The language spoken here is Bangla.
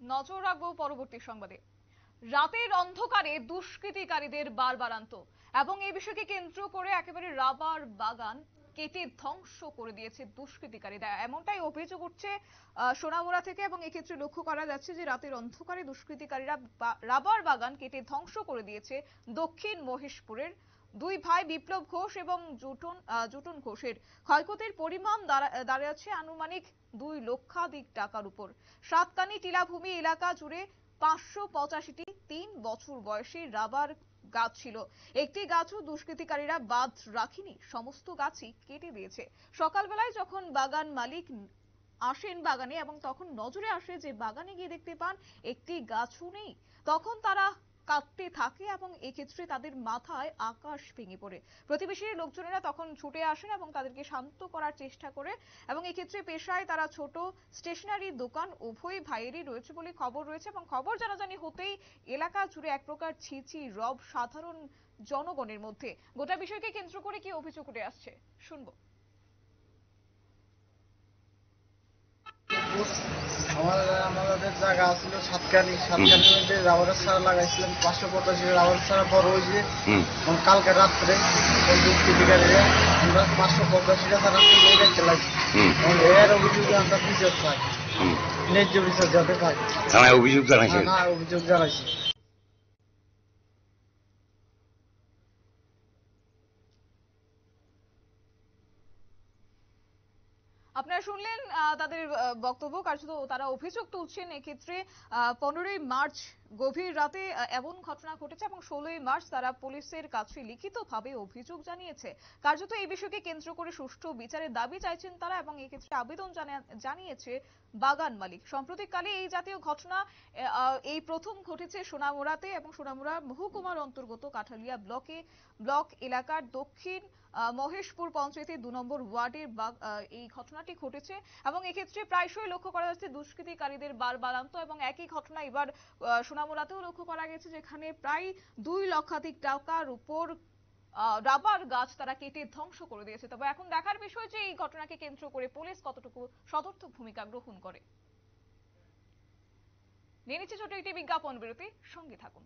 নজর রাখবো পরবর্তী সংবাদে। রাতের অন্ধকারে দুষ্কৃতিকারীদের বারবারান্ত এবং এই বিষয়কে কেন্দ্র করে একেবারে রাবার বাগান কেটে ধ্বংস করে দিয়েছে দুষ্কৃতিকারীরা, এমনটাই অভিযোগ উঠছে সোনামুড়া থেকে। এবং এক্ষেত্রে লক্ষ্য করা যাচ্ছে যে রাতের অন্ধকারে দুষ্কৃতিকারীরা রাবার বাগান কেটে ধ্বংস করে দিয়েছে দক্ষিণ মহেশপুরের দুই ভাই বিপ্লব ঘোষ এবং জুটন ঘোষের। ক্ষয়ক্ষতির পরিমাণ দাঁড়াচ্ছে আনুমানিক 2 লক্ষাধিক টাকার উপর। সাতকানি টিলাভূমি এলাকা জুড়ে 585টি 3 বছর বয়সী রাবার গাছ ছিল। একটি গাছও দুষ্কৃতিকারীরা বাদ রাখেনি, সমস্ত গাছই কেটে দিয়েছে। সকালবেলায় যখন বাগান মালিক আসেন বাগানে এবং তখন নজরে আসে যে বাগানে গিয়ে দেখতে পান একটি গাছও নেই, তখন তারা কাঁদতে থাকে এবং এক্ষেত্রে তাদের মাথায় আকাশ ভেঙে পড়ে। প্রতিবেশী লোকজনেরা তখন ছুটে আসেন এবং তাদেরকে শান্ত করার চেষ্টা করে। এবং এক্ষেত্রে পেশায় তারা ছোট স্টেশনারি দোকান উভয় ভাইয়েরই রয়েছে বলে খবর রয়েছে। এবং খবর জানাজানি হতেই এলাকা জুড়ে এক প্রকার ছিচি রব সাধারণ জনগণের মধ্যে। গোটা বিষয়কে কেন্দ্র করে কি অভিযোগ উঠে আসছে শুনবো। আমাদের জায়গা ছিল সাতকানির মধ্যে রাবারের সারা লাগাইছিলাম 585 রাবারের সারা বড় হয়েছে। কালকে রাত্রে দুষ্কৃতিকারীরা আমরা 585টা সারা তুলে রেখে লাগছি। এর অভিযোগে আমরা বিচার পাই, ন্যায্য বিচার যাতে পাই। অভিযোগ জানাইছি। হ্যাঁ, অভিযোগ জানাইছি। আপনারা শুনলেন তাদের বক্তব্য। কার্যত তারা অভিযোগ তুলছেন এক্ষেত্রে 15ই মার্চ গভীর রাতে এমন ঘটনা ঘটেছে এবং 16ই মার্চ তারা পুলিশের কাছে লিখিতভাবে অভিযোগ জানিয়েছে। কার্যত এই বিষয়কে কেন্দ্র করে সুষ্ঠু বিচারের দাবি চাইছেন তারা এবং এক্ষেত্রে আবেদন জানিয়েছে বাগান মালিক। সাম্প্রতিককালে এই জাতীয় ঘটনা এই প্রথম ঘটেছে সোনামুড়াতে এবং সোনামুড়া মহকুমার অন্তর্গত কাঠালিয়া ব্লক এলাকার দক্ষিণ মহেশপুর পঞ্চায়েতের 2 নম্বর ওয়ার্ডের এই ঘটনাটি ঘটেছে। এবং এক্ষেত্রে প্রায়শই লক্ষ্য করা যাচ্ছে দুষ্কৃতিকারীদের বারবারান্ত এবং একই ঘটনা এবার সোনামুড়াতেও লক্ষ্য করা গেছে, যেখানে প্রায় 2 লক্ষাধিক টাকার উপর রাবার গাছ তারা কেটে ধ্বংস করে দিয়েছে। তবে এখন দেখার বিষয় যে এই ঘটনাকে কেন্দ্র করে পুলিশ কতটুকু সদর্থক ভূমিকা গ্রহণ করে। নিয়ে নিচ্ছে ছোট একটি বিজ্ঞাপন বিরতি, সঙ্গে থাকুন।